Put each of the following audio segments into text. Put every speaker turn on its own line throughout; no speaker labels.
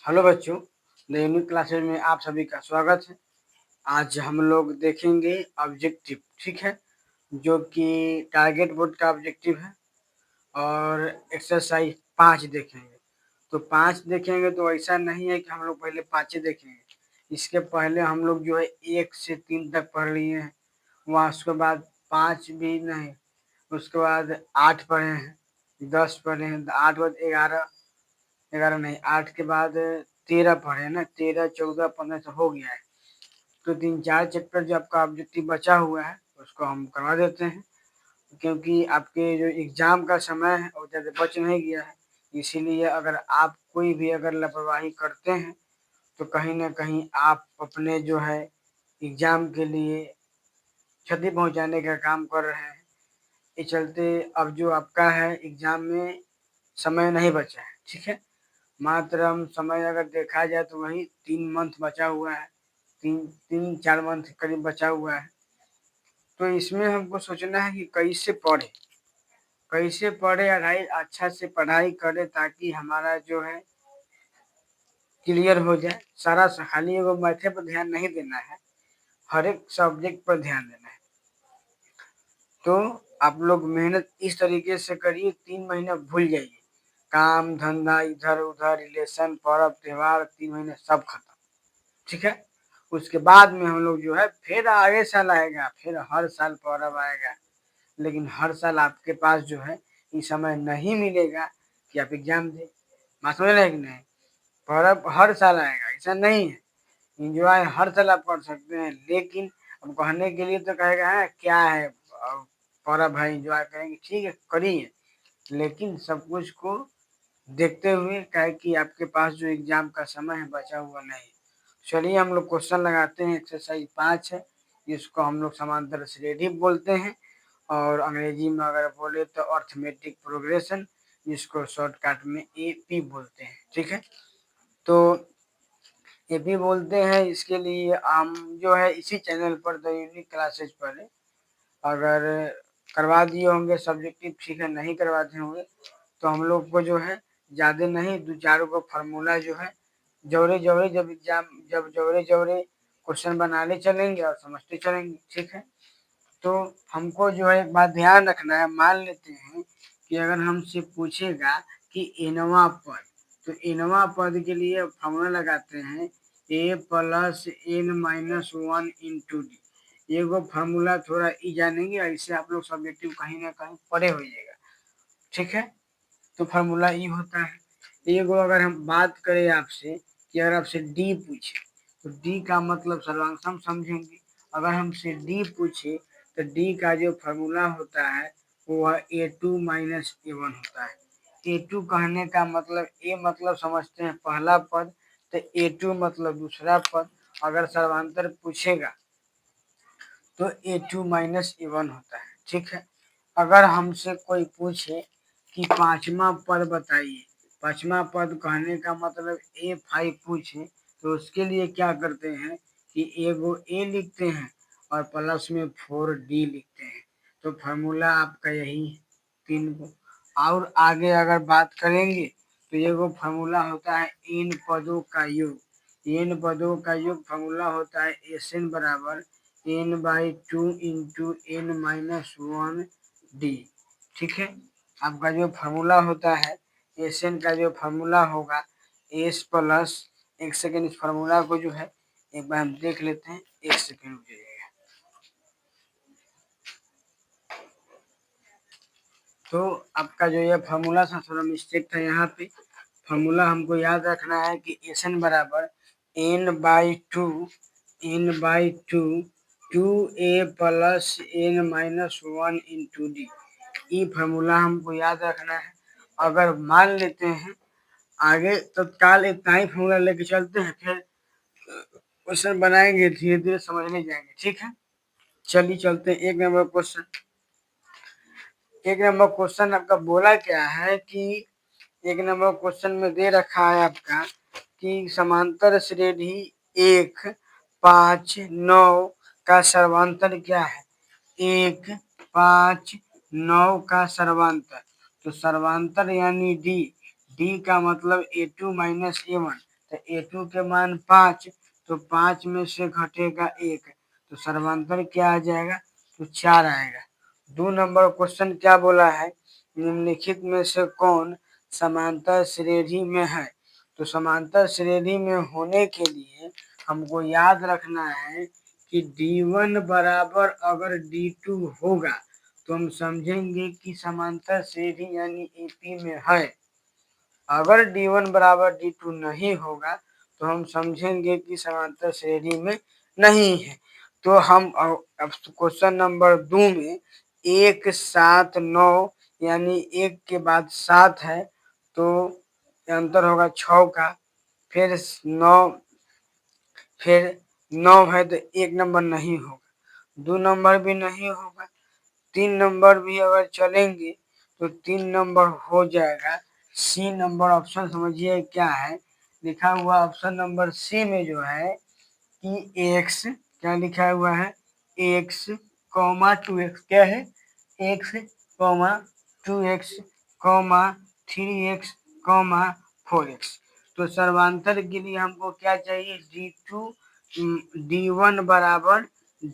Hello बच्चों, unique classes में आप सभी का स्वागत है। आज हम लोग देखेंगे ऑब्जेक्टिव, ठीक है, जो कि टारगेट बोर्ड का ऑब्जेक्टिव है। और एक्सरसाइज 5 देखेंगे। तो 5 देखेंगे तो ऐसा नहीं है कि हम लोग पहले 5 देखेंगे। इसके पहले हम लोग जो है 1 से 3 तक पढ़ लिए हैं, वहाँ उसके बाद 5 भी नहीं, उसके बाद 8 पढ़े हैं, 10 पढ़े हैं, 8 बाद 11, 11 नहीं, 8 के बाद 13 पढ़े ना, 13, 14, 15 तो हो गया है। तो 3-4 चैप्टर जो आपका ऑब्जेक्टिव बचा हुआ है उसको हम करवा देते हैं, क्योंकि आपके जो एग्जाम का समय है वो ज़्यादा बच नहीं गया है। इसीलिए अगर आप कोई भी अगर लापरवाही करते हैं तो कहीं ना कहीं आप अपने जो है एग्जाम के लिए क्षति पहुंचाने का काम कर रहे हैं। इस चलते अब जो आपका है एग्जाम में समय नहीं बचा है, ठीक है। मात्र हम समय अगर देखा जाए तो वही 3 मंथ बचा हुआ है, 3-4 मंथ करीब बचा हुआ है। तो इसमें हमको सोचना है कि कैसे पढ़े और अच्छा से पढ़ाई करें ताकि हमारा जो है क्लियर हो जाए। सारा खाली एगो मैथे पर ध्यान नहीं देना है, हर एक सब्जेक्ट पर ध्यान देना है। तो आप लोग मेहनत इस तरीके से करिए, 3 महीना भूल जाइए, काम धंधा इधर उधर रिलेशन पर्व त्योहार 3 महीने सब खत्म, ठीक है। उसके बाद में हम लोग जो है फिर आगे साल आएगा, फिर हर साल पर्व आएगा, लेकिन हर साल आपके पास जो है ये समय नहीं मिलेगा कि आप एग्जाम दें। बात समझ रहे हैं कि नहीं। पर्व हर साल आएगा, ऐसा नहीं है। इंजॉय हर साल आप कर सकते हैं, लेकिन अब कहने के लिए तो कहेगा है क्या है पर्व है इंजॉय करेंगे, ठीक है करिए, लेकिन सब कुछ को देखते हुए क्या कि आपके पास जो एग्जाम का समय है बचा हुआ नहीं। चलिए हम लोग क्वेश्चन लगाते हैं। एक्सरसाइज 5 है, जिसको हम लोग समांतर श्रेणी बोलते हैं, और अंग्रेजी में अगर बोले तो अर्थमेटिक प्रोग्रेशन, जिसको शॉर्टकट में एपी बोलते हैं, ठीक है। तो एपी बोलते हैं, इसके लिए हम जो है इसी चैनल पर द यूनिक क्लासेज पर अगर करवा दिए होंगे सब्जेक्टिव, ठीक है, नहीं करवाते होंगे तो हम लोग को जो है ज़्यादा नहीं 2-4 को फार्मूला जो है जौरे जौरे जब जौरे जौरे क्वेश्चन बनाने चलेंगे और समझते चलेंगे, ठीक है। तो हमको जो है एक बात ध्यान रखना है। मान लेते हैं कि अगर हमसे पूछेगा कि एनवा पद, तो एनवा पद के लिए फार्मूला लगाते हैं A plus N minus 1 into D. एगो फार्मूला थोड़ा ई जानेंगे, ऐसे आप लोग सब्जेक्टिव कहीं ना कहीं पढ़े हो जाएगा, ठीक है। तो फार्मूला ई होता है। एगो अगर हम बात करें आपसे कि अगर आपसे डी पूछे तो डी का मतलब सर्वांश हम समझेंगे। अगर हमसे डी पूछे तो डी का जो फार्मूला होता है वो ए टू माइनस ए वन होता है। ए टू कहने का मतलब ए मतलब समझते हैं पहला पद, तो ए टू मतलब दूसरा पद। अगर सर्वांतर पूछेगा तो ए टू माइनस ए वन होता है, ठीक है। अगर हमसे कोई पूछे कि पांचवा पद बताइए, पांचवा पद कहने का मतलब ए फाइव पूछे तो उसके लिए क्या करते हैं कि एगो ए लिखते हैं और प्लस में 4D लिखते हैं। तो फार्मूला आपका यही 3 को। और आगे अगर बात करेंगे तो एगो फार्मूला होता है इन पदों का योग। इन पदों का योग फार्मूला होता है एस एन बराबर n/2 into N minus 1D, ठीक है। आपका जो फार्मूला होता है एस एन का जो फार्मूला होगा एस प्लस, एक सेकेंड इस फार्मूला को जो है एक बार हम देख लेते हैं, एक सेकेंड रुक जाइएगा। तो आपका जो ये फार्मूला था थोड़ा मिस्टेक था यहाँ पे। फार्मूला हमको याद रखना है कि एस एन बराबर n/2 2a plus n minus 1 into D. ये फार्मूला हमको याद रखना है। अगर मान लेते हैं आगे तत्काल इतना ही फार्मूला लेके चलते हैं, फिर क्वेश्चन बनाएंगे धीरे धीरे समझने जाएंगे, ठीक है। चलिए चलते हैं 1 नंबर क्वेश्चन। 1 नंबर क्वेश्चन आपका बोला क्या है कि 1 नंबर क्वेश्चन में दे रखा है आपका कि समांतर श्रेणी 1, 5, 9 का सर्वांतर क्या है। 1, 5, 9 का सर्वांतर, तो सर्वांतर यानी डी, डी का मतलब ए टू माइनस ए वन, तो A2 के मान 5, तो 5 में से घटेगा 1, तो समांतर क्या आ जाएगा, तो 4 आएगा। 2 नंबर क्वेश्चन क्या बोला है, निम्नलिखित में से कौन समांतर श्रेणी में है। तो समांतर श्रेणी में होने के लिए हमको याद रखना है कि D1 बराबर अगर D2 होगा तो हम समझेंगे कि समांतर श्रेणी यानी AP में है। अगर D1 बराबर D2 नहीं होगा तो हम समझेंगे कि समांतर श्रेणी में नहीं है। तो हम अब क्वेश्चन नंबर 2 में 1 7 9 यानी 1 के बाद 7 है तो अंतर होगा 6 का, फिर 9 है तो 1 नंबर नहीं होगा, 2 नंबर भी नहीं होगा, 3 नंबर भी अगर चलेंगे तो 3 नंबर हो जाएगा। सी नंबर ऑप्शन समझिए क्या है, लिखा हुआ ऑप्शन नंबर सी में जो है कि एक्स क्या लिखा हुआ है, एक्स कॉमा 2x क्या है, x comma 2x comma 3x comma 4x। तो सर्वांतर के लिए हमको क्या चाहिए, D1 बराबर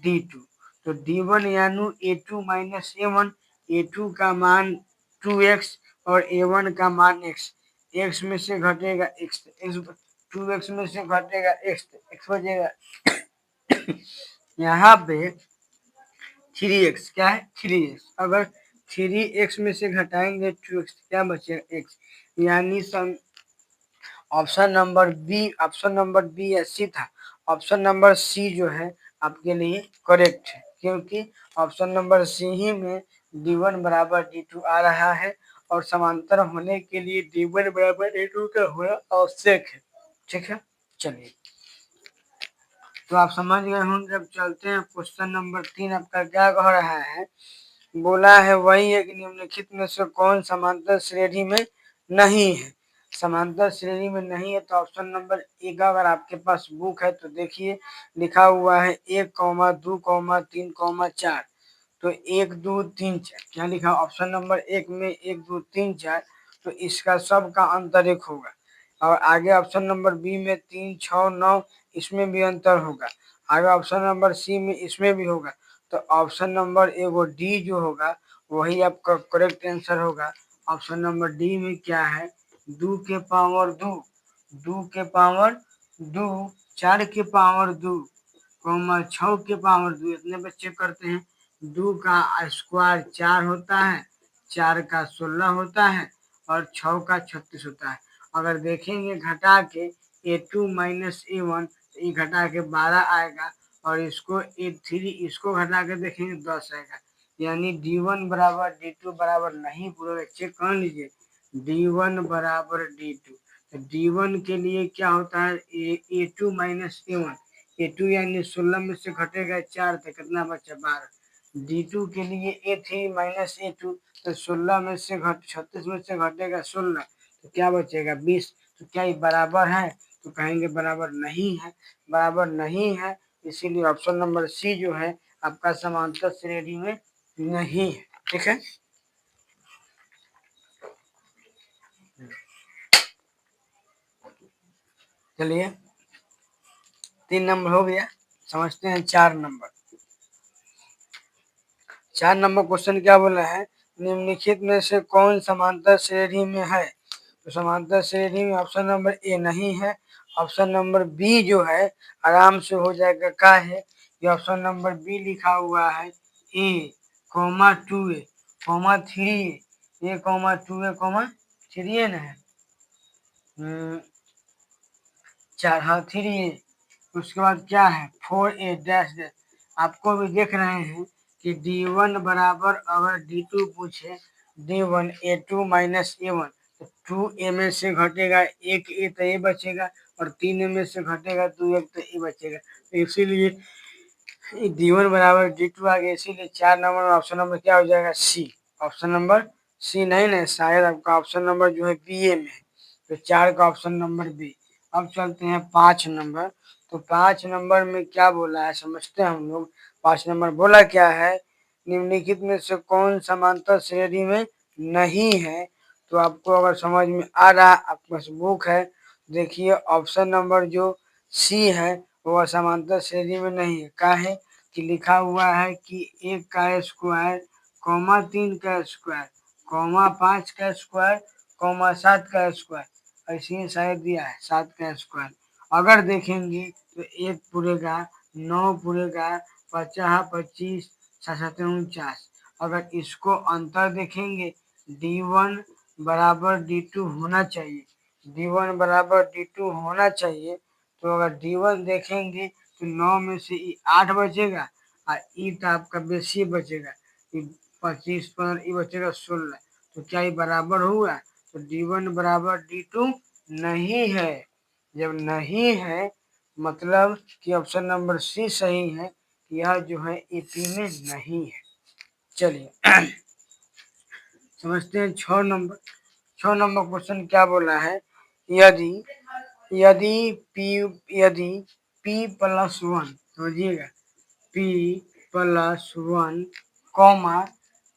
D2। तो D1 यानी A2 माइनस A1, A2 का मान 2x और A1 का मान x, x में से घटेगा x, 2x में से घटेगा x, x बचेगा यहाँ पे 3x क्या है, 3x, अगर 3x में से घटाएंगे 2x क्या बचेगा x, यानी ऑप्शन नंबर बी ऐसी था। ऑप्शन नंबर सी जो है आपके लिए करेक्ट है, क्योंकि ऑप्शन नंबर सी ही में D1 बराबर D2 आ रहा है और समांतर होने के लिए D1 बराबर D2 का होना आवश्यक है। ठीक है, चलिए तो आप समझ गए होंगे। जब चलते हैं क्वेश्चन नंबर 3, आपका क्या कह रहा है, बोला है वही है कि निम्नलिखित में से कौन समांतर श्रेणी में नहीं है। समांतर श्रेणी में नहीं है तो ऑप्शन नंबर 1 अगर आपके पास बुक है तो देखिए लिखा हुआ है 1,2,3,4, तो 1 2 3 4 क्या लिखा, ऑप्शन नंबर 1 में 1 2 3 4, तो इसका सब का अंतर 1 होगा। और आगे ऑप्शन नंबर बी में 3 6 9, इसमें भी अंतर होगा। आगे ऑप्शन नंबर सी में इसमें भी होगा। तो ऑप्शन नंबर एगो डी जो होगा वही आपका करेक्ट आंसर होगा। ऑप्शन नंबर डी में क्या है, 2 के पावर 2, 2 के पावर 2, 4 के पावर 2, 6 के पावर 2, इतने बच्चे करते हैं। 2 का स्क्वायर 4 होता है, 4 का 16 होता है और 6 का 36 होता है। अगर देखेंगे घटा के A2 माइनस A1 तो ये घटा के 12 आएगा और इसको A3 इसको घटा के देखेंगे 10 आएगा। यानी D1 बराबर D2 बराबर नहीं, पूरा चेक कर लीजिए, D1 बराबर D2। तो D1 के लिए क्या होता है, A2 माइनस A1, A2 यानी 16 में से घटेगा 4 तो कितना बचा 12। D2 के लिए A3 माइनस A2, तो 16 में से 36 में से घटेगा 16 तो क्या बचेगा 20। तो क्या ये बराबर है, तो कहेंगे बराबर नहीं है, बराबर नहीं है, इसीलिए ऑप्शन नंबर सी जो है आपका समांतर श्रेणी में नहीं है। ठीक है, चलिए 3 नंबर हो गया, समझते हैं 4 नंबर। 4 नंबर क्वेश्चन क्या बोला है, निम्नलिखित में से कौन समांतर श्रेणी में है। तो समांतर श्रेणी में ऑप्शन नंबर ए नहीं है। ऑप्शन नंबर बी जो है आराम से हो जाएगा, का है ये ऑप्शन नंबर बी लिखा हुआ है, ए कॉमा 2a कॉमा 3a, ए कॉमा 2a कॉमा 3a ना है, 4, हाँ 3a। उसके बाद क्या है 4a डैश डैश। आपको भी देख रहे हैं कि D1 बराबर अगर D2 पूछे, D1 A2 माइनस A1, तो 2a में से घटेगा 1a तो ये बचेगा और 3a में से घटेगा 2a तो ये बचेगा। तो इसीलिए D1 बराबर D2 आ गया, इसीलिए 4 नंबर ऑप्शन नंबर क्या हो जाएगा, सी। ऑप्शन नंबर सी नहीं ना, शायद आपका ऑप्शन नंबर जो है बी ए में है, तो 4 का ऑप्शन नंबर बी। अब चलते हैं 5 नंबर। तो 5 नंबर में क्या बोला है समझते हैं हम लोग। 5 नंबर बोला क्या है, निम्नलिखित में से कौन समांतर श्रेणी में नहीं है। तो आपको अगर समझ में आ रहा, आपके पास बुक है देखिए ऑप्शन नंबर जो सी है वो असमांतर श्रेणी में नहीं है। क्या है कि लिखा हुआ है कि 1 का स्क्वायर, 3 का स्क्वायर, 5 का स्क्वायर, 7 का स्क्वायर, ऐसे ही शायद दिया है 7 का स्क्वायर। अगर देखेंगे तो 1 पूरेगा, 9 पूरेगा, 50 25, 7 49। अगर इसको अंतर देखेंगे D1 बराबर D2 होना चाहिए, D1 बराबर D2 होना चाहिए। तो अगर D1 देखेंगे तो 9 में से 8 बचेगा और तो आपका बेसी बचेगा, 25 पर बचेगा 16। तो क्या ये बराबर हुआ? तो D1 बराबर D2 नहीं है। जब नहीं है मतलब कि ऑप्शन नंबर सी सही है, यह जो है एपी में नहीं है। चलिए समझते हैं 6 नंबर क्वेश्चन क्या बोला है। यदि यदि P यदि P प्लस 1, समझिएगा, P plus 1 comma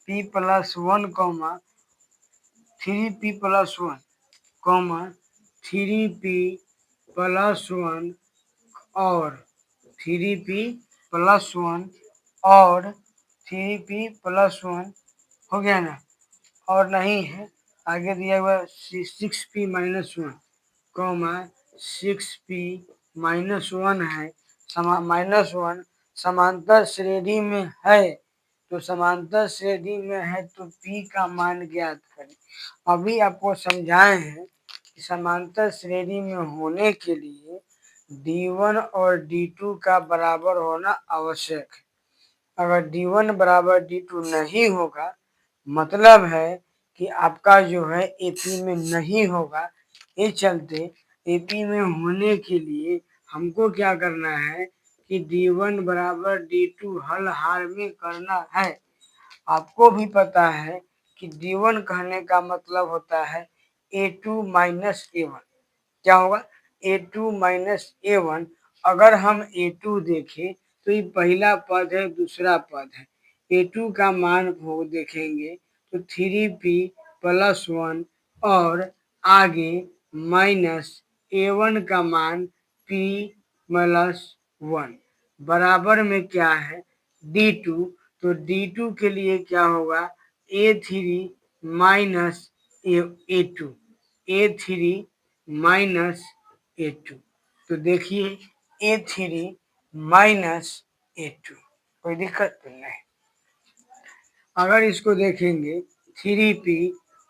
P plus 1 comma 3P plus 1 comma 3P plus 1 और 3P प्लस 1 और 3P प्लस 1 हो गया ना, और नहीं है आगे दिया हुआ 6P minus 1 comma 6P minus 1 है, माइनस 1 समांतर श्रेणी में है। तो समांतर श्रेणी में है तो P का मान ज्ञात करें। अभी आपको समझाए हैं कि समांतर श्रेणी में होने के लिए D1 और D2 का बराबर होना आवश्यक है। अगर D1 बराबर D2 नहीं होगा मतलब है कि आपका जो है एपी में नहीं होगा। इस चलते एपी में होने के लिए हमको क्या करना है कि D1 बराबर D2 हल हाल में करना है। आपको भी पता है कि D1 कहने का मतलब होता है A2 माइनस A1। क्या होगा? A2 minus A1। अगर हम A2 देखें तो ये पहला पद है, दूसरा पद है। A2 का मान वो देखेंगे तो 3P प्लस 1 और आगे माइनस A1 का मान P प्लस 1 बराबर में क्या है D2। तो D2 के लिए क्या होगा A3 minus A2, A3 minus A2। तो देखिए A3 माइनस A2 कोई दिक्कत तो नहीं। अगर इसको देखेंगे 3P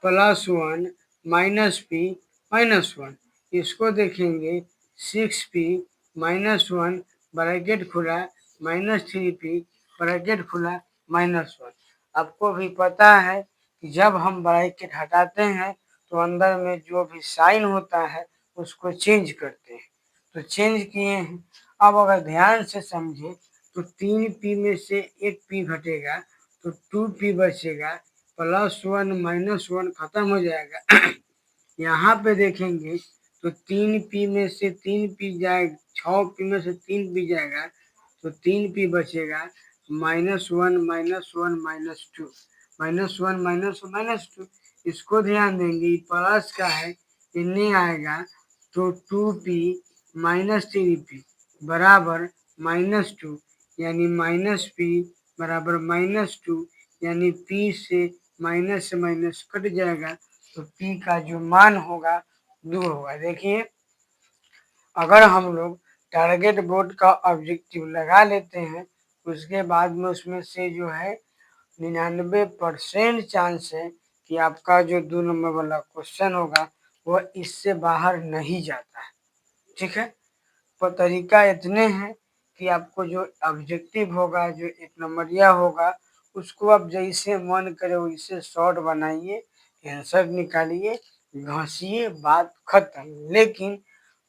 plus 1 minus P minus 1, इसको देखेंगे 6P माइनस 1 ब्रैकेट खुला माइनस 3P ब्रैकेट खुला माइनस 1। आपको भी पता है कि जब हम ब्रैकेट हटाते हैं तो अंदर में जो भी साइन होता है उसको चेंज करते हैं, तो चेंज किए हैं। अब अगर ध्यान से समझे तो 3P में से 1P घटेगा तो 2P बचेगा, प्लस 1 माइनस 1 खत्म हो जाएगा। यहाँ पे देखेंगे तो 3P में से 3P जाएगा, 6P में से 3P जाएगा तो 3P बचेगा, minus 1 minus 1 minus 2, minus 1 minus minus 2। इसको ध्यान देंगे प्लस का है, इन्हें आएगा तो 2P माइनस 3P बराबर माइनस 2, यानी माइनस P बराबर माइनस 2, यानी P से माइनस कट जाएगा तो P का जो मान होगा दूर होगा। देखिए अगर हम लोग टारगेट बोर्ड का ऑब्जेक्टिव लगा लेते हैं उसके बाद में उसमें से जो है 99% चांस है कि आपका जो 2 नंबर वाला क्वेश्चन होगा वह इससे बाहर नहीं जाता है। ठीक है, पर तरीका इतने हैं कि आपको जो ऑब्जेक्टिव होगा, जो 1 नंबरिया होगा, उसको आप जैसे मन करे वैसे शॉर्ट बनाइए, आंसर निकालिए, घसिए, बात खत्म। लेकिन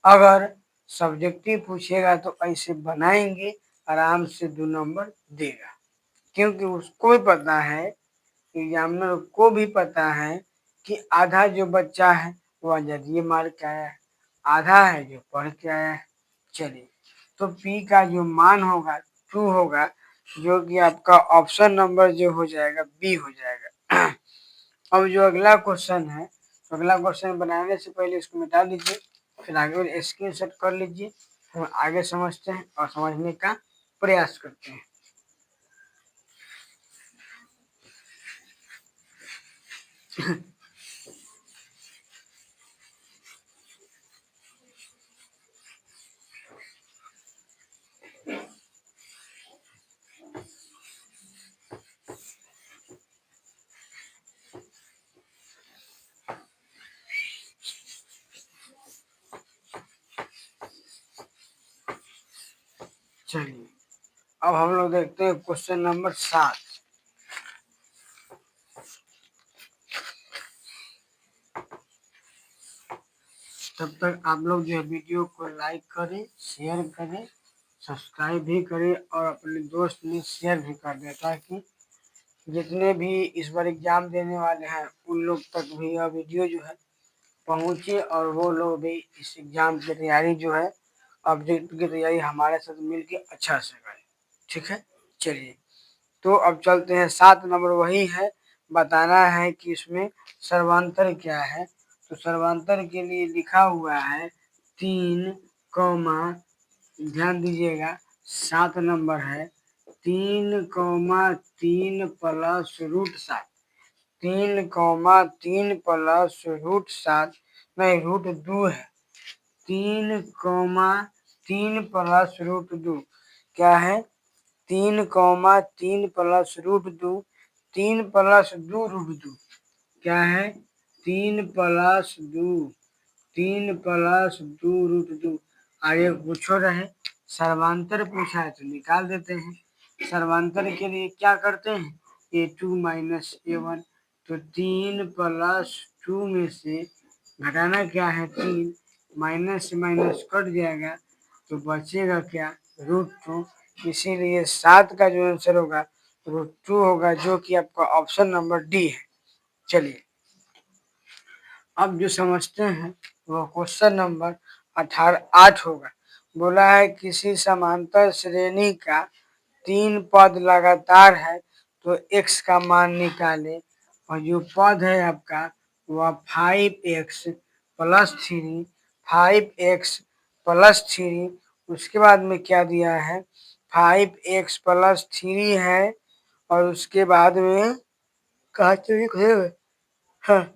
अगर सब्जेक्टिव पूछेगा तो ऐसे बनाएंगे, आराम से 2 नंबर देगा, क्योंकि उसको भी पता है, एग्जामिनर को भी पता है कि आधा जो बच्चा है वो अंजरिए मार के आया है, आधा है जो पढ़ के आया है। चलिए तो P का जो मान होगा 2 होगा, जो कि आपका ऑप्शन नंबर जो हो जाएगा बी हो जाएगा। अब जो अगला क्वेश्चन है, तो अगला क्वेश्चन बनाने से पहले इसको मिटा दीजिए। फिर आगे स्क्रीनशॉट कर लीजिए। हम आगे समझते हैं और समझने का प्रयास करते हैं। चलिए अब हम लोग देखते हैं क्वेश्चन नंबर 7। तब तक आप लोग जो है वीडियो को लाइक करें, शेयर करें, सब्सक्राइब भी करें और अपने दोस्त में शेयर भी कर दें, ताकि जितने भी इस बार एग्जाम देने वाले हैं उन लोग तक भी यह वीडियो जो है पहुंचे और वो लोग भी इस एग्जाम की तैयारी जो है ऑब्जेक्ट की तैयारी हमारे साथ मिलके अच्छा से करें। ठीक है, चलिए तो अब चलते हैं। 7 नंबर वही है, बताना है कि इसमें सर्वांतर क्या है। तो सर्वांतर के लिए लिखा हुआ है 3 कौमा, ध्यान दीजिएगा 7 नंबर है 3,3 प्लस √7। 3,3 प्लस √7 नहीं √2 है। 3,3 प्लस √2 क्या है? 3,3 प्लस √2, 3 प्लस 2 √2 क्या है? 3 प्लस 2, 3 प्लस 2 √2। आगे पूछो रहे, सर्वांतर पूछा है तो निकाल देते हैं। सर्वांतर के लिए क्या करते हैं? a2 minus a1। तो 3 प्लस 2 में से घटाना क्या है? 3, माइनस से माइनस कट जाएगा तो बचेगा क्या? √2। इसीलिए 7 का जो आंसर होगा √2 होगा, जो कि आपका ऑप्शन नंबर डी है। चलिए अब जो समझते हैं वो क्वेश्चन नंबर 8 होगा। बोला है किसी समांतर श्रेणी का 3 पद लगातार है तो x का मान निकाले, और जो पद है आपका वह 5x प्लस 3, 5x प्लस 3, उसके बाद में क्या दिया है? 5x प्लस 3 है और उसके बाद में कहा चाहिए, हाँ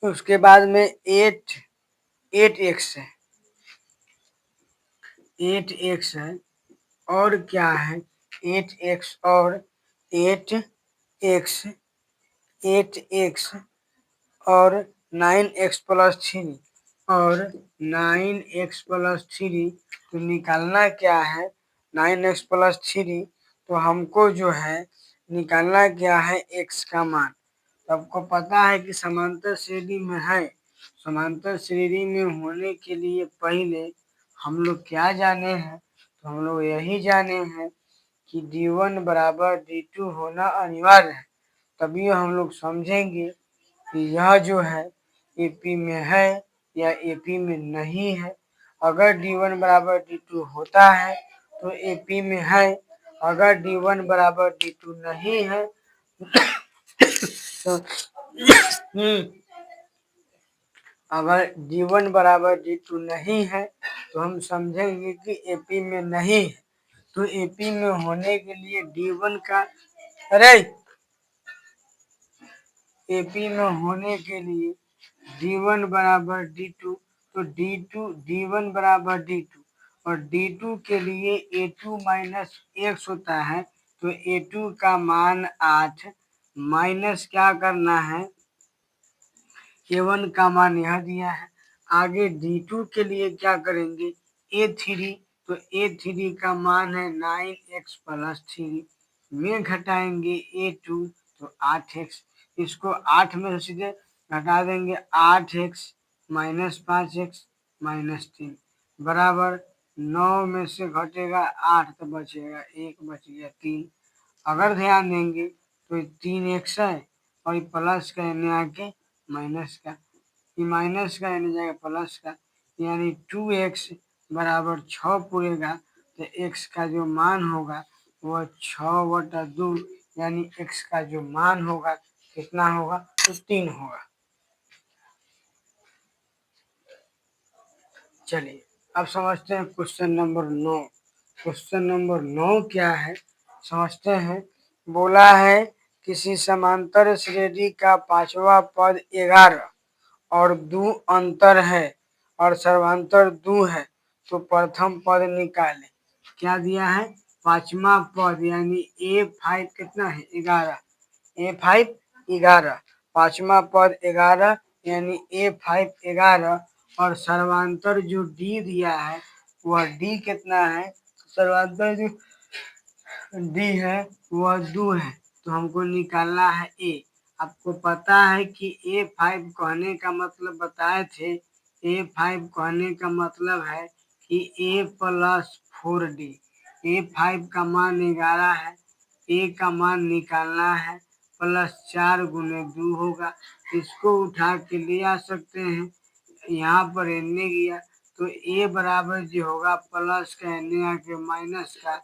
उसके बाद में 8x है, 8x है और क्या है? 8x और 8x, 8x और 9x प्लस 3 और 9x प्लस 3। तो निकालना क्या है? 9x plus 3। तो हमको जो है निकालना क्या है? x का मान। सबको पता है कि समांतर श्रेणी में है। समांतर श्रेणी में होने के लिए पहले हम लोग क्या जाने हैं? तो हम लोग यही जाने हैं कि d1 बराबर d2 होना अनिवार्य है। तभी हम लोग समझेंगे कि यह जो है एपी में है या एपी में नहीं है। अगर d1 बराबर d2 होता है तो एपी में है, अगर d1 बराबर d2 नहीं है तो अगर d1 बराबर d2 नहीं है तो हम समझेंगे कि एपी में नहीं है। तो एपी में होने के लिए d1 का, अरे एपी में होने के लिए d1 बराबर d2, तो d1 बराबर d2 और d2 के लिए a2 माइनस x होता है। तो a2 का मान 8 माइनस क्या करना है? a1 का मान यह दिया है। आगे d2 के लिए क्या करेंगे? a3, तो a3 का मान है 9x प्लस 3 में घटाएंगे a2 तो 8x। इसको 8 में से सीधे घटा देंगे, 8x माइनस 5x माइनस 3 बराबर 9 में से घटेगा 8 तो बचेगा 1, बच गया 3। अगर ध्यान देंगे तो 3x है और ये प्लस का यानी आके माइनस का, ये माइनस का यानी जाएगा प्लस का, यानी 2x बराबर 6 पूरेगा। तो x का जो मान होगा वह 6/2 यानी x का जो मान होगा कितना होगा? तो 3 होगा। चलिए अब समझते हैं क्वेश्चन नंबर 9। क्वेश्चन नंबर 9 क्या है समझते हैं। बोला है किसी समांतर श्रेणी का पांचवा पद 11 और दो अंतर है और सर्वांतर 2 है तो प्रथम पद निकाले। क्या दिया है? पांचवा पद यानी A5 कितना है? 11। A5 11, पांचवा पद 11 यानी A5 11 और सर्वांतर जो D दिया है वह D कितना है? सर्वांतर जो D है वह 2 है तो हमको निकालना है A। आपको पता है कि A5 कहने का मतलब बताए थे, A5 कहने का मतलब है कि A प्लस 4D। A5 का मान 11 है, A का मान निकालना है, प्लस 4 गुने 2 होगा। इसको उठा के ले आ सकते हैं, यहाँ पर एने गया तो A बराबर जो होगा प्लस का एने आके माइनस का,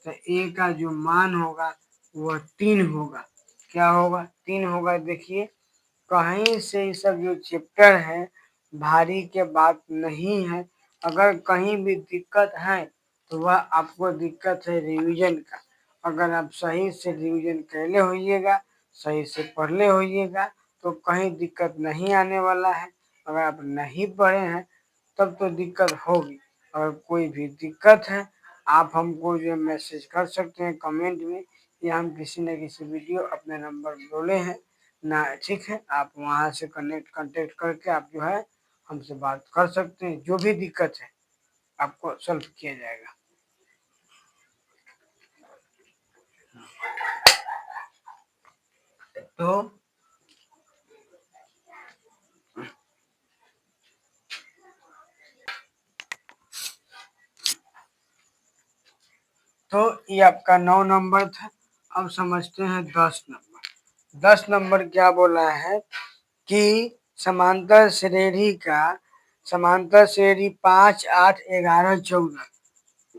तो A का जो मान होगा वह 3 होगा। क्या होगा? 3 होगा। देखिए कहीं से ये सब जो चैप्टर है भारी के बात नहीं है। अगर कहीं भी दिक्कत है तो वह आपको दिक्कत है रिवीजन का। अगर आप सही से रिवीजन कर ले होइएगा, सही से पढ़ ले होइएगा तो कहीं दिक्कत नहीं आने वाला है। अगर आप नहीं पढ़े हैं तब तो दिक्कत होगी। अगर कोई भी दिक्कत है आप हमको जो मैसेज कर सकते हैं कमेंट में, या हम किसी न किसी वीडियो अपने नंबर बोले हैं ना, ठीक है। आप वहाँ से कांटेक्ट करके आप जो है हमसे बात कर सकते हैं। जो भी दिक्कत है आपको सॉल्व किया जाएगा। तो ये आपका 9 नंबर था। अब समझते हैं 10 नंबर। 10 नंबर क्या बोला है कि समांतर श्रेणी का समांतर श्रेणी 5 8 11 14,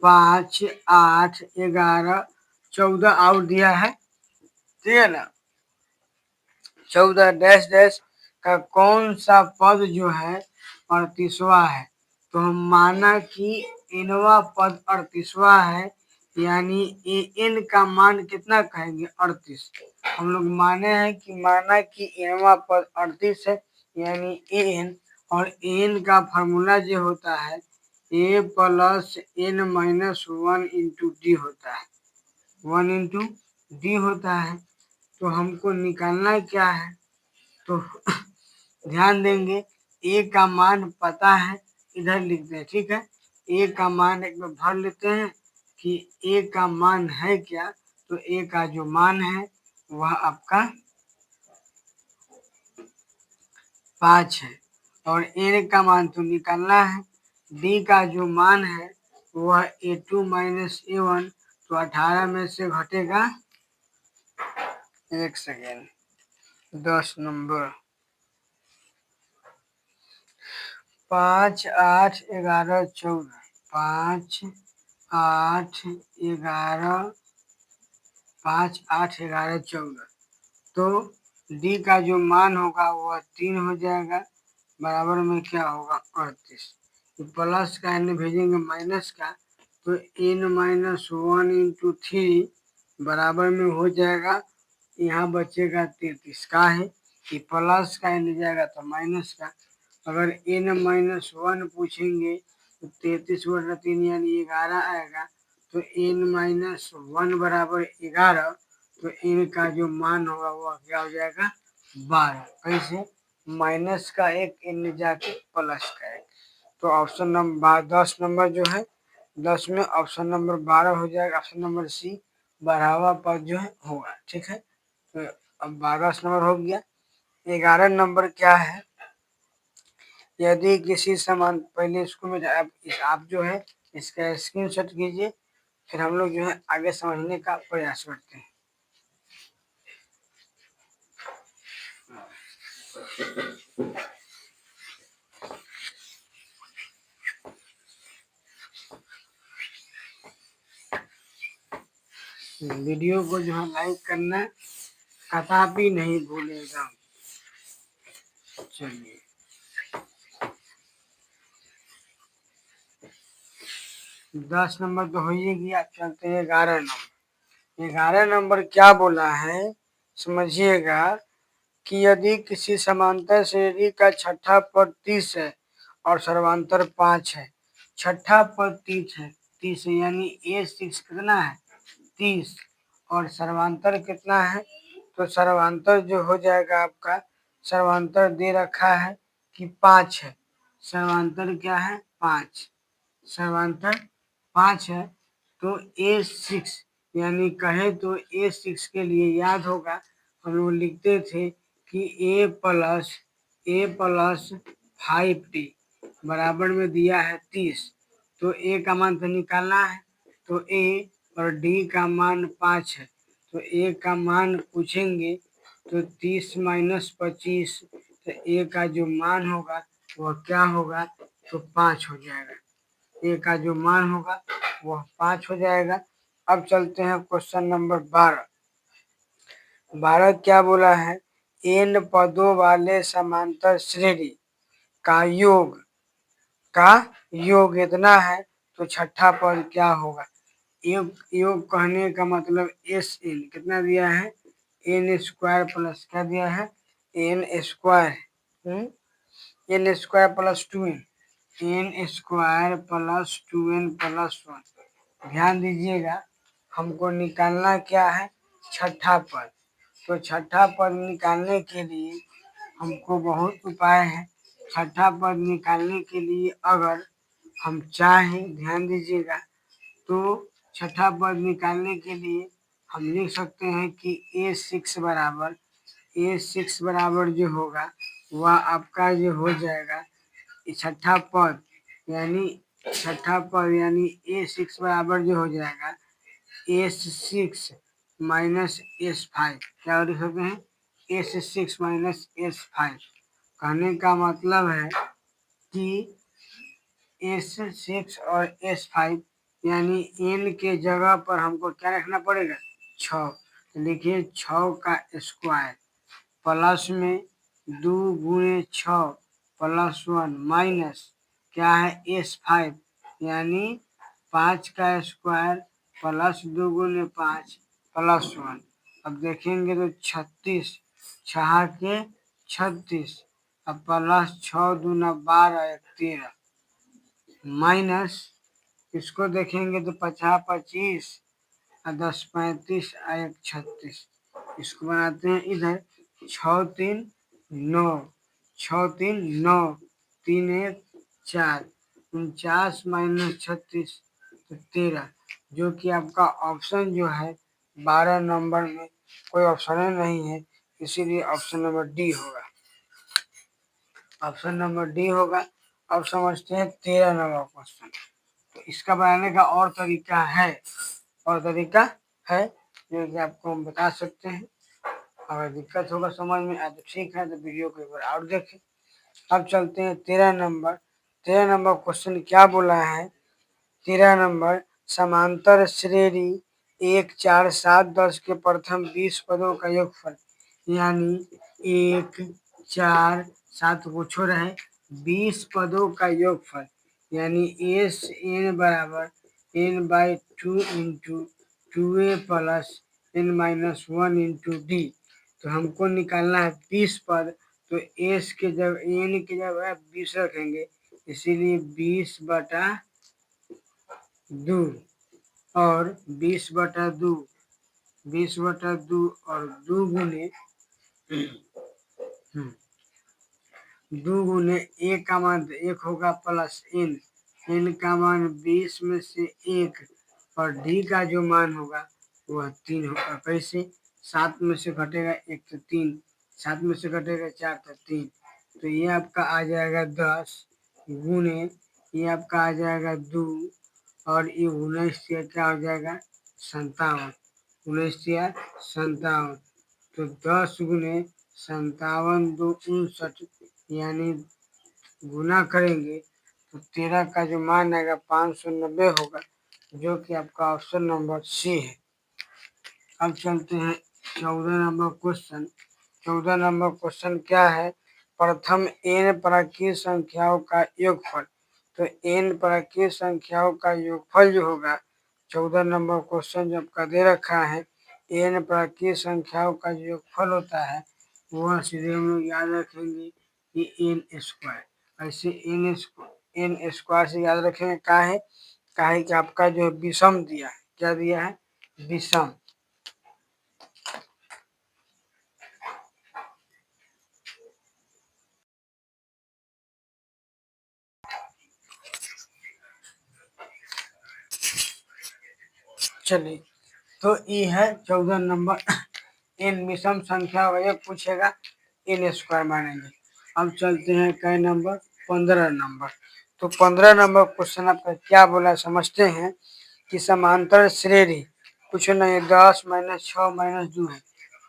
5 8 11 14 और दिया है, ठीक है ना। 14 डैश डैश का कौन सा पद जो है 38वां है। तो हम माना कि इनवा पद 38वां है, यानी एन का मान कितना कहेंगे? 38। हम लोग माना कि इनवा पद 38 है यानी एन, और एन का फार्मूला जो होता है A plus N minus 1 into D होता है, 1 इंटू डी होता है। तो हमको निकालना क्या है? तो ध्यान देंगे ए का मान पता है, इधर लिखते हैं, ठीक है। ए का मान एक बार भर लेते हैं कि ए का मान है क्या। तो ए का जो मान है वह आपका 5 है, और एन का मान तो निकालना है। डी का जो मान है वह A2 माइनस A1, तो 18 में से घटेगा, एक सेकेंड, 10 नंबर 5 8 11 14, 5 8 11, 5 8 11 14। तो डी का जो मान होगा वह 3 हो जाएगा, बराबर में क्या होगा? 38। तो प्लस का एन भेजेंगे माइनस का, तो एन माइनस 1 इंटू 3 बराबर में हो जाएगा, यहाँ बचेगा 33। का है कि प्लस का एन जाएगा तो माइनस का। अगर एन माइनस 1 पूछेंगे तो 33/3 यानी 11 आएगा। तो एन माइनस 1 बराबर 11, तो एन का जो मान होगा वह क्या हो जाएगा? 12। कैसे? माइनस का एक एन जाके प्लस का एक। तो ऑप्शन नंबर 10 नंबर जो है, 10 में ऑप्शन नंबर 12 हो जाएगा। ऑप्शन नंबर सी 12वां पद जो है होगा, ठीक है। तो अब 12 नंबर हो गया। 11 नंबर क्या है? यदि किसी समान, पहले इसको में आप जो है इसका स्क्रीनशॉट कीजिए, फिर हम लोग जो है आगे समझने का प्रयास करते हैं। वीडियो को जो है लाइक करना कदापि नहीं भूलेगा। चलिए 10 नंबर तो हो ही गया। चलते हैं 11 नंबर। 11 नंबर क्या बोला है समझिएगा कि यदि किसी समांतर श्रेणी का छठा पद 30 है और सर्वांतर 5 है। छठा पद 30 है यानी A6 कितना है 30 और सर्वांतर कितना है तो सर्वांतर जो हो जाएगा आपका सर्वांतर दे रखा है कि 5 है। सर्वांतर क्या है 5। सर्वांतर 5 है तो A6 यानी कहे तो A6 के लिए याद होगा हम लोग लिखते थे कि A प्लस 5D बराबर में दिया है 30। तो A का मान तो निकालना है तो A और D का मान 5 है तो A का मान पूछेंगे तो 30 माइनस 25 तो A का जो मान होगा वह क्या होगा तो 5 हो जाएगा। A का जो मान होगा वह 5 हो जाएगा। अब चलते हैं क्वेश्चन नंबर 12। 12 क्या बोला है n पदों वाले समांतर श्रेणी का योग इतना है तो छठा पद क्या होगा। योग कहने का मतलब SN कितना दिया है n स्क्वायर प्लस क्या दिया है n square n square plus 2n n square plus 2n plus 1। ध्यान दीजिएगा हमको निकालना क्या है छठा पद। तो छठा पद निकालने के लिए हमको बहुत उपाय है। छठा पद निकालने के लिए अगर हम चाहें ध्यान दीजिएगा तो छठा पद निकालने के लिए हम लिख सकते हैं कि A6 बराबर जो होगा वह आपका जो हो जाएगा छठा पद यानी A6 बराबर जो हो जाएगा S6 माइनस S5। क्या लिख सकते हैं S6 माइनस S5। कहने का मतलब है कि S6 और S5 यानी n के जगह पर हमको क्या रखना पड़ेगा 6। तो लिखिए 6 का स्क्वायर प्लस में 2 गुणे 6 प्लस 1 माइनस क्या है S5 यानी 5 का स्क्वायर प्लस 2 गुणे 5 प्लस 1। अब देखेंगे तो 36 6 के 36 अब प्लस 6 दूना 12 13 माइनस इसको देखेंगे तो 50 25 और 10 35 और 1 36। इसको बनाते हैं इधर 6 3 9 6 3 9 3 1 4 49 माइनस 36 तो 13 जो कि आपका ऑप्शन जो है 12 नंबर में कोई ऑप्शन नहीं है इसीलिए ऑप्शन नंबर डी होगा। ऑप्शन नंबर डी होगा। अब समझते हैं 13 नंबर क्वेश्चन। तो इसका बनाने का और तरीका है जो कि आपको हम बता सकते हैं। अगर दिक्कत होगा समझ में आए तो ठीक है तो वीडियो को एक बार और देखें। अब चलते हैं 13 नंबर। 13 नंबर क्वेश्चन क्या बोला है 13 नंबर समांतर श्रेणी 1 4 7 10 के प्रथम 20 पदों का योगफल यानी 1 4 7 को छोड़ है 20 पदों का योगफल यानी SN बराबर n/2 into 2a plus n-1 into D. तो हमको निकालना है 20 पद तो एस के जब एन की जगह 20 रखेंगे इसीलिए 20/2 और 20/2 और 2 गुने 1 का मान 1 होगा प्लस n का मान 20 में से 1 और डी का जो मान होगा वह 3 होगा। कैसे 7 में से घटेगा 1 तो 3 7 में से घटेगा 4 तो 3 तो ये आपका आ जाएगा 10 गुने ये आपका आ जाएगा 2 और ये 19 क्या हो जाएगा 57 57 तो 10 गुने 57 2 59 यानी गुना करेंगे तो 13 का जो मान आएगा 590 होगा जो कि आपका ऑप्शन नंबर सी है। अब चलते हैं 14 नंबर क्वेश्चन। 14 नंबर क्वेश्चन क्या है प्रथम n प्राकृत संख्याओं का योगफल। तो n प्राकृत संख्याओं का योगफल जो होगा 14 नंबर क्वेश्चन जो आपका दे रखा है n प्राकृत संख्याओं का जो योगफल होता है वह सीधे हम लोग याद रखेंगे कि n स्क्वायर। ऐसे n स्क्वायर से याद रखेंगे का है कि आपका जो विषम दिया है, क्या दिया है, विषम। चलिए, तो ये है 14 नंबर इन विषम संख्या वह पूछेगा इन स्क्वायर मानेंगे। अब चलते हैं कई नंबर 15 नंबर। तो 15 नंबर क्वेश्चन आपका क्या बोला समझते हैं कि समांतर श्रेणी कुछ नहीं 10 माइनस 6 माइनस 2 है,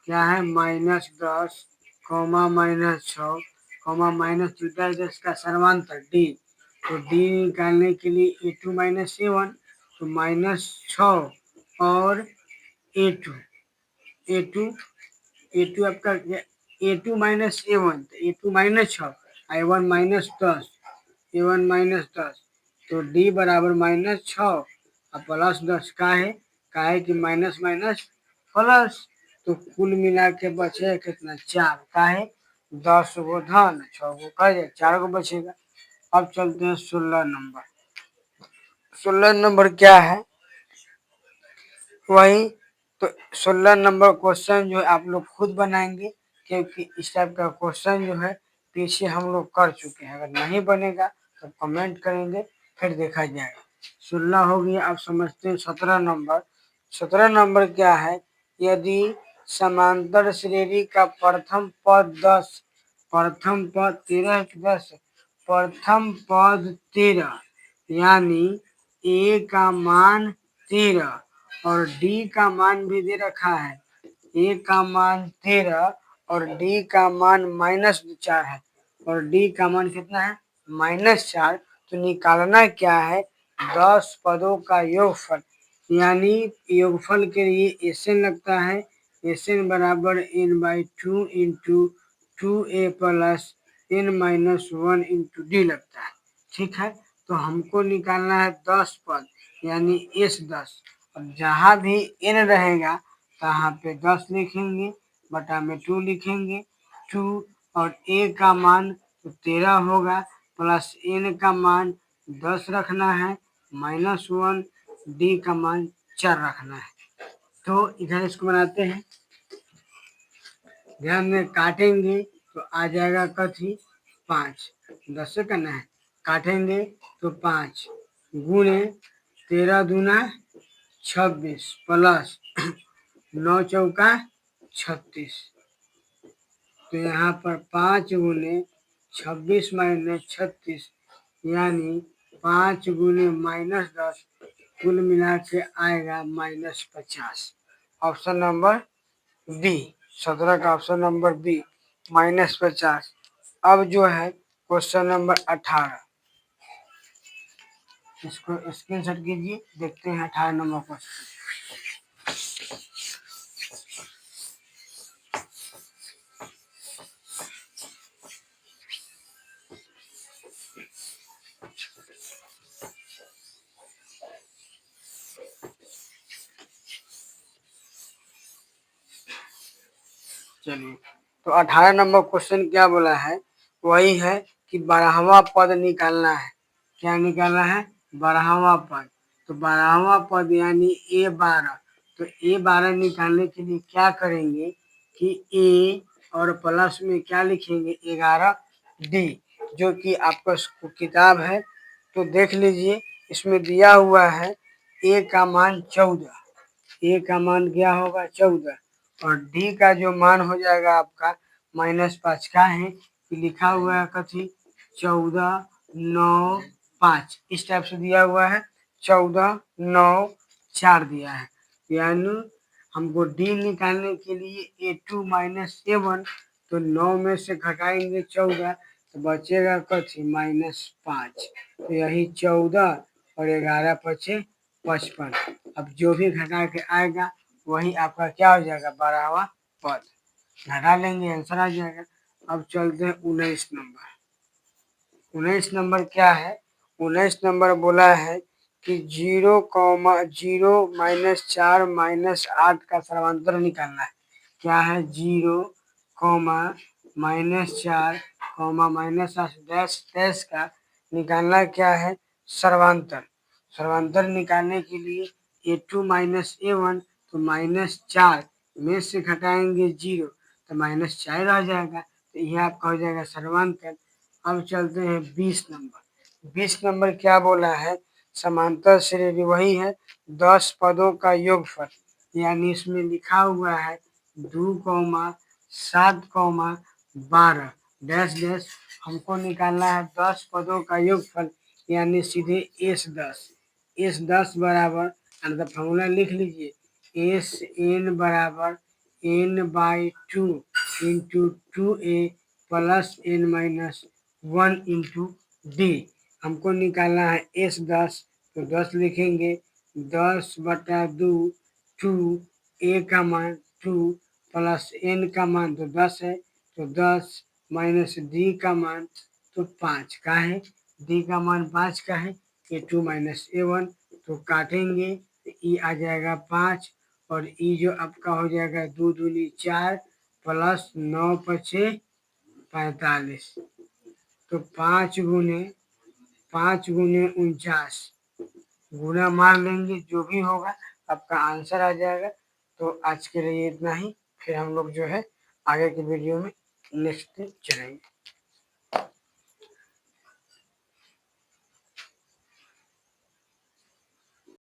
क्या है -10 -6 माइनस 2 का सर्वांतर डी। तो डी निकालने के लिए a2 माइनस a1 तो -6 और ए टू आपका a2 माइनस a1 तो a2 minus 6 i1 minus 10 a1 minus 10 तो d बराबर -6 और प्लस 10 का है कि माइनस माइनस प्लस। तो कुल मिला के बचेगा कितना 4 का है 10 गो धन 6 गो कर 4 गो बचेगा। अब चलते हैं 16 नंबर। 16 नंबर क्या है वही, तो 16 नंबर क्वेश्चन जो है आप लोग खुद बनाएंगे क्योंकि इस टाइप का क्वेश्चन जो है पीछे हम लोग कर चुके हैं। अगर नहीं बनेगा तो कमेंट करेंगे फिर देखा जाएगा। 16 हो गया। अब समझते हैं 17 नंबर। 17 नंबर क्या है, यदि समांतर श्रेणी का प्रथम पद 10 प्रथम पद 13 10 प्रथम पद 13 यानी ए का मान 13 और डी का मान भी दे रखा है, ए का मान 13 और डी का मान -4 है और डी का मान कितना है -4। तो निकालना क्या है 10 पदों का योगफल, यानी योगफल के लिए एसएन लगता है। एसएन बराबर n/2 into 2a plus n-1 into D लगता है। ठीक है, तो हमको निकालना है 10 पद यानी S10। अब जहाँ भी n रहेगा तहाँ पे 10 लिखेंगे बटा में 2 लिखेंगे 2 और a का मान तो 13 होगा प्लस n का मान 10 रखना है -1 d का मान 4 रखना है। तो इधर इसको बनाते हैं, ध्यान में काटेंगे तो आ जाएगा कथी 5 10 से करना है, काटेंगे तो 5 गुणे 13 दूना 26 प्लस 9 चौका 36। तो यहाँ पर 5 गुने 26 माइनस 36 यानी 5 गुने -10 कुल मिला के आएगा -50। ऑप्शन नंबर बी 17 का ऑप्शन नंबर बी -50। अब जो है क्वेश्चन नंबर 18, इसको स्क्रीनशॉट कीजिए, देखते हैं 18 नंबर क्वेश्चन। चलिए, तो 18 नंबर क्वेश्चन क्या बोला है, वही है कि 12वां पद निकालना है। क्या निकालना है 12वां पद। तो 12वां पद यानी A12। तो A12 निकालने के लिए क्या करेंगे कि A और प्लस में क्या लिखेंगे 11 D, जो कि आपका किताब है तो देख लीजिए। इसमें दिया हुआ है A का मान 14, ए का मान क्या होगा 14 और डी का जो मान हो जाएगा आपका -5 का है कि लिखा हुआ है कथी 14 9 5 इस टाइप से दिया हुआ है 14 9 4 दिया है। यानी हमको डी निकालने के लिए a2 माइनस a1 तो 9 में से घटाएंगे 14 तो बचेगा कथी -5। तो यही 14 और 11 पचे 55। अब जो भी घटा के आएगा वही आपका क्या हो जाएगा 12वां पद, घटा लेंगे आंसर आ जाएगा। अब चलते हैं 19 नंबर। 19 नंबर क्या है, 19 नंबर बोला है कि 0, -4 -8 का सर्वांतर निकालना है। क्या है? 0, -4, -8 डैश का निकालना क्या है? सर्वांतर। सर्वांतर निकालने के लिए a2 -a1 तो -4 में से घटाएंगे 0 तो -4 रह जाएगा, तो यह आपका हो जाएगा सर्वांतर। अब चलते हैं 20 नंबर। 20 नंबर क्या बोला है? समांतर श्रेणी वही है 10 पदों का योगफल, यानी इसमें लिखा हुआ है 2, 7, 12 डैश डैश। हमको निकालना है 10 पदों का योगफल, यानी सीधे S10 बराबर फॉर्मूला लिख लीजिए, SN बराबर n/2 into 2a plus n-1 into d। हमको निकालना है S10 तो 10 लिखेंगे, 10/2 2 a का मान 2 प्लस n का मान तो 10 है, तो 10 माइनस d का मान तो 5 का है, d का मान 5 का है, a2 -a1 तो काटेंगे तो e आ जाएगा 5 और e जो आपका हो जाएगा 2 दूनी 4 प्लस 9 × 45 तो 5 गुने 49 गुना मार लेंगे, जो भी होगा आपका आंसर आ जाएगा। तो आज के लिए इतना ही, फिर हम लोग जो है आगे के वीडियो में नेक्स्ट दिन चलेंगे।